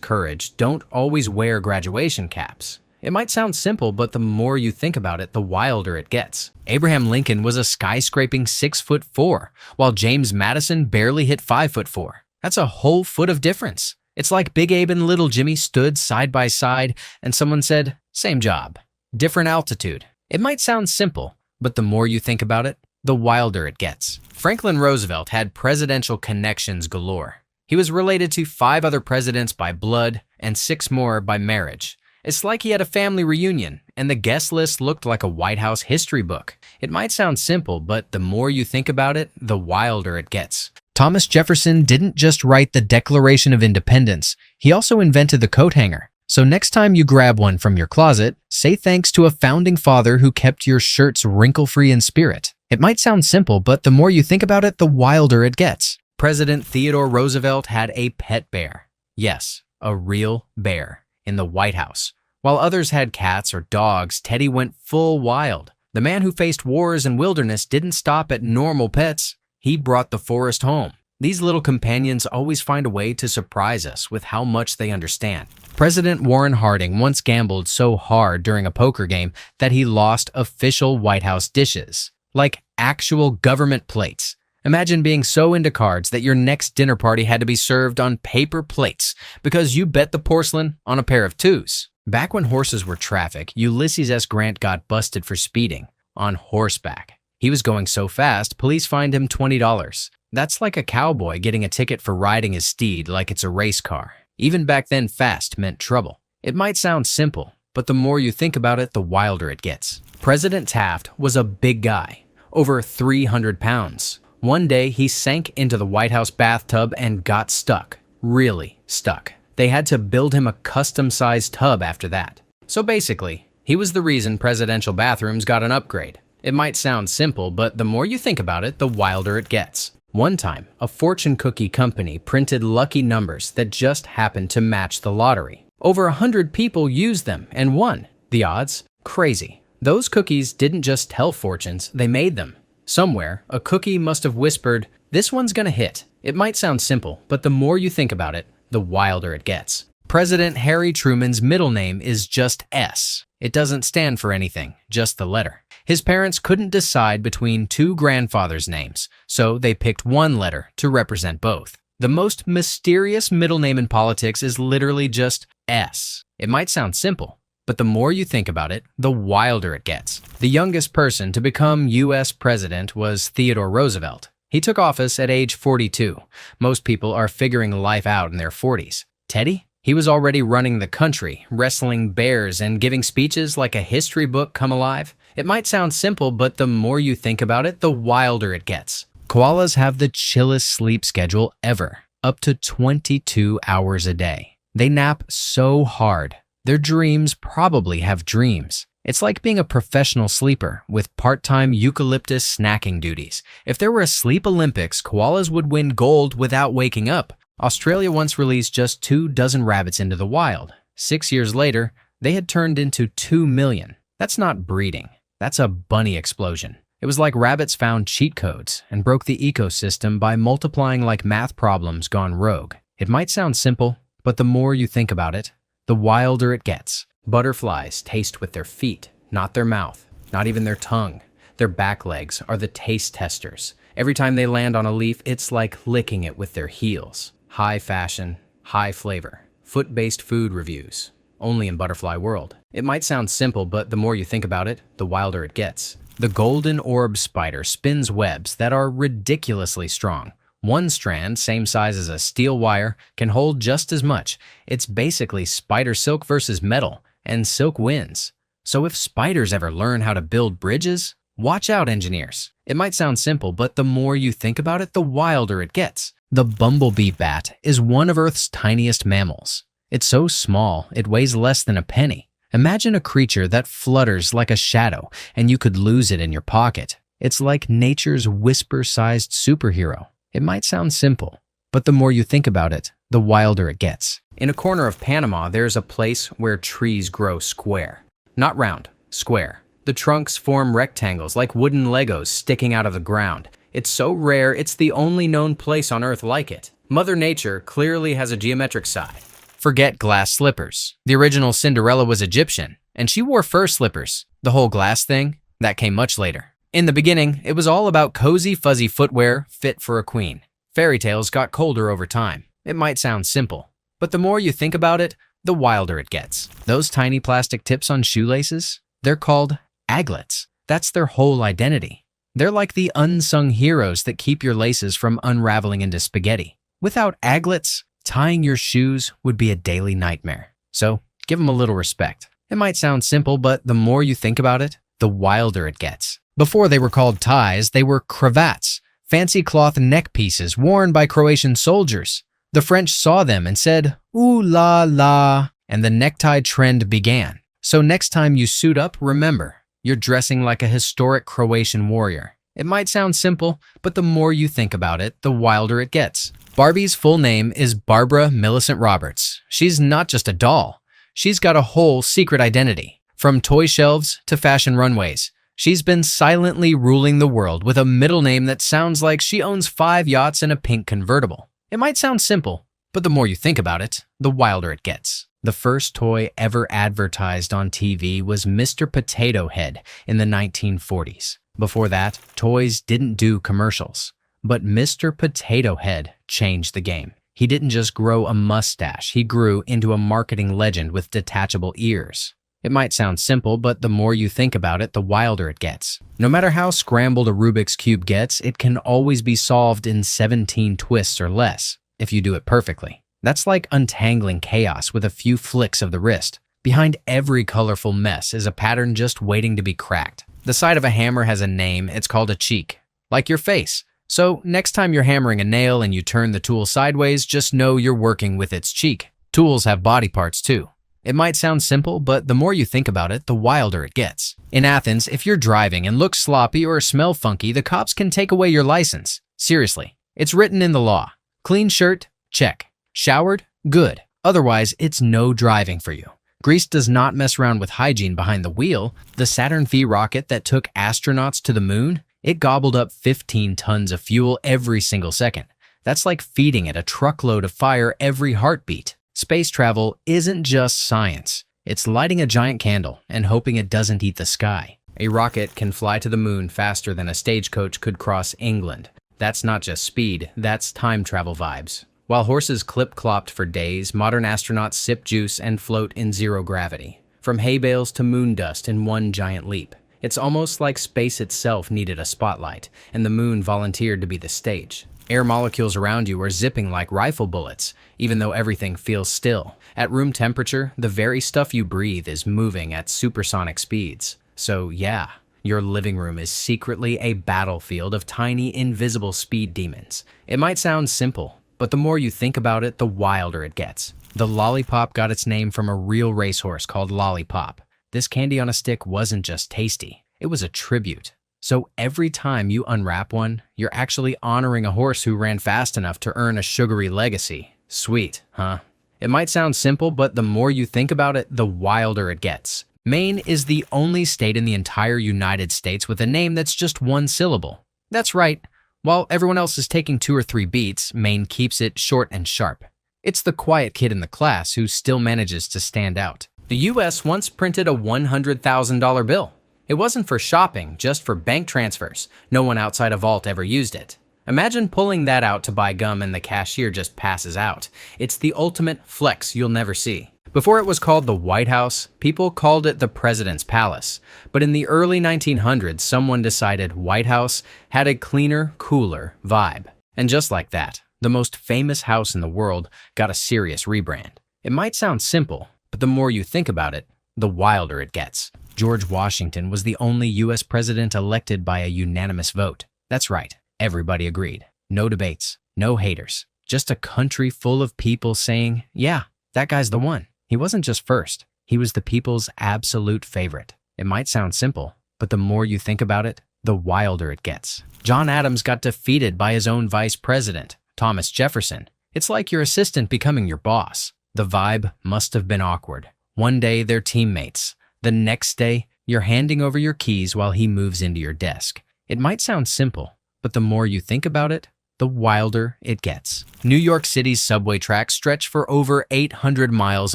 courage don't always wear graduation caps. It might sound simple, but the more you think about it, the wilder it gets. Abraham Lincoln was a skyscraping 6'4", while James Madison barely hit 5'4". That's a whole foot of difference. It's like Big Abe and Little Jimmy stood side by side and someone said, same job, different altitude. It might sound simple, but the more you think about it, the wilder it gets. Franklin Roosevelt had presidential connections galore. He was related to 5 other presidents by blood and 6 more by marriage. It's like he had a family reunion, and the guest list looked like a White House history book. It might sound simple, but the more you think about it, the wilder it gets. Thomas Jefferson didn't just write the Declaration of Independence, he also invented the coat hanger. So next time you grab one from your closet, say thanks to a founding father who kept your shirts wrinkle-free in spirit. It might sound simple, but the more you think about it, the wilder it gets. President Theodore Roosevelt had a pet bear. Yes, a real bear. In the White House. While others had cats or dogs, Teddy went full wild. The man who faced wars and wilderness didn't stop at normal pets. He brought the forest home. These little companions always find a way to surprise us with how much they understand. President Warren Harding once gambled so hard during a poker game that he lost official White House dishes, like actual government plates. Imagine being so into cards that your next dinner party had to be served on paper plates because you bet the porcelain on a pair of 2s. Back when horses were traffic, Ulysses S. Grant got busted for speeding on horseback. He was going so fast, police fined him $20. That's like a cowboy getting a ticket for riding his steed like it's a race car. Even back then, fast meant trouble. It might sound simple, but the more you think about it, the wilder it gets. President Taft was a big guy, over 300 pounds. One day, he sank into the White House bathtub and got stuck. Really stuck. They had to build him a custom-sized tub after that. So basically, he was the reason presidential bathrooms got an upgrade. It might sound simple, but the more you think about it, the wilder it gets. One time, a fortune cookie company printed lucky numbers that just happened to match the lottery. Over 100 people used them and won. The odds? Crazy. Those cookies didn't just tell fortunes, they made them. Somewhere, a cookie must have whispered, "This one's gonna hit." It might sound simple, but the more you think about it, the wilder it gets. President Harry Truman's middle name is just S. It doesn't stand for anything, just the letter. His parents couldn't decide between two grandfathers' names, so they picked one letter to represent both. The most mysterious middle name in politics is literally just S. It might sound simple, but the more you think about it, the wilder it gets. The youngest person to become U.S. president was Theodore Roosevelt. He took office at age 42. Most people are figuring life out in their 40s. Teddy? He was already running the country, wrestling bears and giving speeches like a history book come alive. It might sound simple, but the more you think about it, the wilder it gets. Koalas have the chillest sleep schedule ever, up to 22 hours a day. They nap so hard. Their dreams probably have dreams. It's like being a professional sleeper with part-time eucalyptus snacking duties. If there were a sleep Olympics, koalas would win gold without waking up. Australia once released just 24 rabbits into the wild. 6 years later, they had turned into 2 million. That's not breeding. That's a bunny explosion. It was like rabbits found cheat codes and broke the ecosystem by multiplying like math problems gone rogue. It might sound simple, but the more you think about it, the wilder it gets. Butterflies taste with their feet, not their mouth, not even their tongue. Their back legs are the taste testers. Every time they land on a leaf, it's like licking it with their heels. High fashion, high flavor. Foot-based food reviews. Only in butterfly world. It might sound simple, but the more you think about it, the wilder it gets. The golden orb spider spins webs that are ridiculously strong. One strand, same size as a steel wire, can hold just as much. It's basically spider silk versus metal, and silk wins. So if spiders ever learn how to build bridges, watch out, engineers. It might sound simple, but the more you think about it, the wilder it gets. The bumblebee bat is one of Earth's tiniest mammals. It's so small, it weighs less than a penny. Imagine a creature that flutters like a shadow, and you could lose it in your pocket. It's like nature's whisper-sized superhero. It might sound simple, but the more you think about it, the wilder it gets. In a corner of Panama, there's a place where trees grow square. Not round, square. The trunks form rectangles like wooden Legos sticking out of the ground. It's so rare, it's the only known place on Earth like it. Mother Nature clearly has a geometric side. Forget glass slippers. The original Cinderella was Egyptian, and she wore fur slippers. The whole glass thing, that came much later. In the beginning, it was all about cozy, fuzzy footwear fit for a queen. Fairy tales got colder over time. It might sound simple, but the more you think about it, the wilder it gets. Those tiny plastic tips on shoelaces, they're called aglets. That's their whole identity. They're like the unsung heroes that keep your laces from unraveling into spaghetti. Without aglets, tying your shoes would be a daily nightmare. So give them a little respect. It might sound simple, but the more you think about it, the wilder it gets. Before they were called ties, they were cravats, fancy cloth neck pieces worn by Croatian soldiers. The French saw them and said, "Ooh la la," and the necktie trend began. So next time you suit up, remember, you're dressing like a historic Croatian warrior. It might sound simple, but the more you think about it, the wilder it gets. Barbie's full name is Barbara Millicent Roberts. She's not just a doll. She's got a whole secret identity. From toy shelves to fashion runways, she's been silently ruling the world with a middle name that sounds like she owns 5 yachts and a pink convertible. It might sound simple, but the more you think about it, the wilder it gets. The first toy ever advertised on TV was Mr. Potato Head in the 1940s. Before that, toys didn't do commercials. But Mr. Potato Head changed the game. He didn't just grow a mustache, he grew into a marketing legend with detachable ears. It might sound simple, but the more you think about it, the wilder it gets. No matter how scrambled a Rubik's Cube gets, it can always be solved in 17 twists or less, if you do it perfectly. That's like untangling chaos with a few flicks of the wrist. Behind every colorful mess is a pattern just waiting to be cracked. The side of a hammer has a name, it's called a cheek, like your face. So next time you're hammering a nail and you turn the tool sideways, just know you're working with its cheek. Tools have body parts too. It might sound simple, but the more you think about it, the wilder it gets. In Athens, if you're driving and look sloppy or smell funky, the cops can take away your license. Seriously, it's written in the law. Clean shirt? Check. Showered? Good. Otherwise, it's no driving for you. Greece does not mess around with hygiene behind the wheel. The Saturn V rocket that took astronauts to the moon, it gobbled up 15 tons of fuel every single second. That's like feeding it a truckload of fire every heartbeat. Space travel isn't just science. It's lighting a giant candle and hoping it doesn't eat the sky. A rocket can fly to the moon faster than a stagecoach could cross England. That's not just speed, that's time travel vibes. While horses clip-clopped for days, modern astronauts sip juice and float in zero gravity. From hay bales to moon dust in one giant leap. It's almost like space itself needed a spotlight, and the moon volunteered to be the stage. Air molecules around you are zipping like rifle bullets, even though everything feels still. At room temperature, the very stuff you breathe is moving at supersonic speeds. So yeah, your living room is secretly a battlefield of tiny, invisible speed demons. It might sound simple, but the more you think about it, the wilder it gets. The lollipop got its name from a real racehorse called Lollipop. This candy on a stick wasn't just tasty, it was a tribute. So every time you unwrap one, you're actually honoring a horse who ran fast enough to earn a sugary legacy. Sweet, huh? It might sound simple, but the more you think about it, the wilder it gets. Maine is the only state in the entire United States with a name that's just one syllable. That's right. While everyone else is taking 2 or 3 beats, Maine keeps it short and sharp. It's the quiet kid in the class who still manages to stand out. The US once printed a $100,000 bill. It wasn't for shopping, just for bank transfers. No one outside a vault ever used it. Imagine pulling that out to buy gum and the cashier just passes out. It's the ultimate flex you'll never see. Before it was called the White House, people called it the President's Palace. But in the early 1900s, someone decided White House had a cleaner, cooler vibe. And just like that, the most famous house in the world got a serious rebrand. It might sound simple, but the more you think about it, the wilder it gets. George Washington was the only US president elected by a unanimous vote. That's right, everybody agreed. No debates, no haters. Just a country full of people saying, yeah, that guy's the one. He wasn't just first, he was the people's absolute favorite. It might sound simple, but the more you think about it, the wilder it gets. John Adams got defeated by his own vice president, Thomas Jefferson. It's like your assistant becoming your boss. The vibe must have been awkward. One day they're teammates. The next day, you're handing over your keys while he moves into your desk. It might sound simple, but the more you think about it, the wilder it gets. New York City's subway tracks stretch for over 800 miles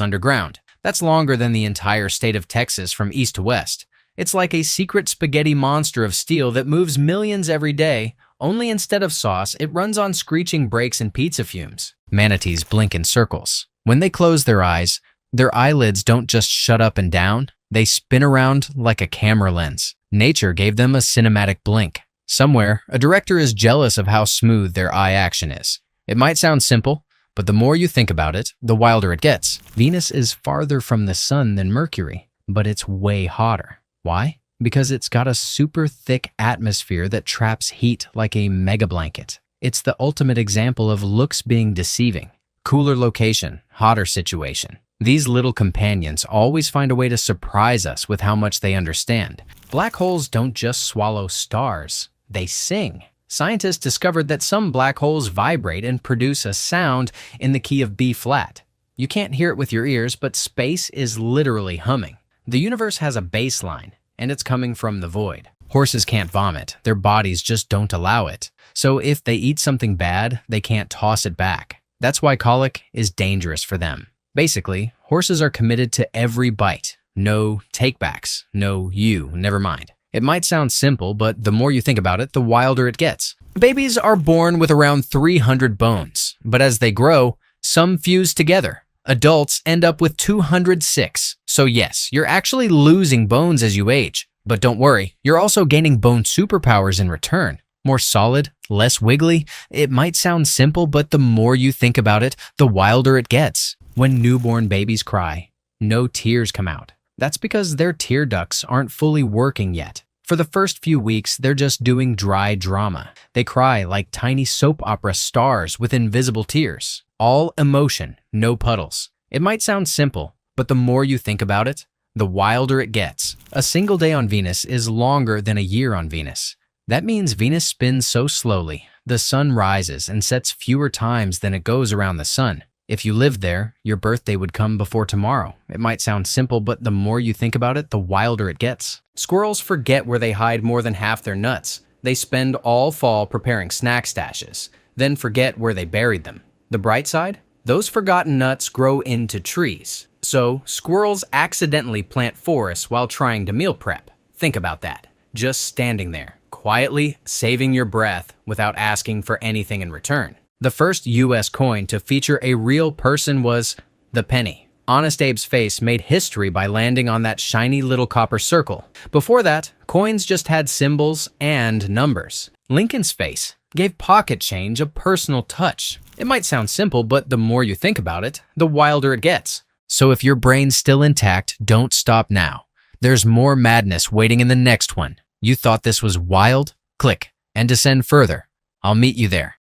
underground. That's longer than the entire state of Texas from east to west. It's like a secret spaghetti monster of steel that moves millions every day, only instead of sauce, it runs on screeching brakes and pizza fumes. Manatees blink in circles. When they close their eyes, their eyelids don't just shut up and down, they spin around like a camera lens. Nature gave them a cinematic blink. Somewhere, a director is jealous of how smooth their eye action is. It might sound simple, but the more you think about it, the wilder it gets. Venus is farther from the sun than Mercury, but it's way hotter. Why? Because it's got a super thick atmosphere that traps heat like a mega blanket. It's the ultimate example of looks being deceiving. Cooler location, hotter situation. These little companions always find a way to surprise us with how much they understand. Black holes don't just swallow stars. They sing. Scientists discovered that some black holes vibrate and produce a sound in the key of B flat. You can't hear it with your ears, but space is literally humming. The universe has a bass line, and it's coming from the void. Horses can't vomit. Their bodies just don't allow it. So if they eat something bad, they can't toss it back. That's why colic is dangerous for them. Basically, horses are committed to every bite. No takebacks. No you, never mind. It might sound simple, but the more you think about it, the wilder it gets. Babies are born with around 300 bones, but as they grow, some fuse together. Adults end up with 206. So yes, you're actually losing bones as you age. But don't worry, you're also gaining bone superpowers in return. More solid, less wiggly. It might sound simple, but the more you think about it, the wilder it gets. When newborn babies cry, no tears come out. That's because their tear ducts aren't fully working yet. For the first few weeks, they're just doing dry drama. They cry like tiny soap opera stars with invisible tears. All emotion, no puddles. It might sound simple, but the more you think about it, the wilder it gets. A single day on Venus is longer than a year on Venus. That means Venus spins so slowly, the sun rises and sets fewer times than it goes around the sun. If you lived there, your birthday would come before tomorrow. It might sound simple, but the more you think about it, the wilder it gets. Squirrels forget where they hide more than half their nuts. They spend all fall preparing snack stashes. then forget where they buried them. The bright side? Those forgotten nuts grow into trees. So, squirrels accidentally plant forests while trying to meal prep. Think about that. Just standing there, quietly saving your breath without asking for anything in return. The first US coin to feature a real person was the penny. Honest Abe's face made history by landing on that shiny little copper circle. Before that, coins just had symbols and numbers. Lincoln's face gave pocket change a personal touch. It might sound simple, but the more you think about it, the wilder it gets. So if your brain's still intact, don't stop now. There's more madness waiting in the next one. You thought this was wild? Click and descend further. I'll meet you there.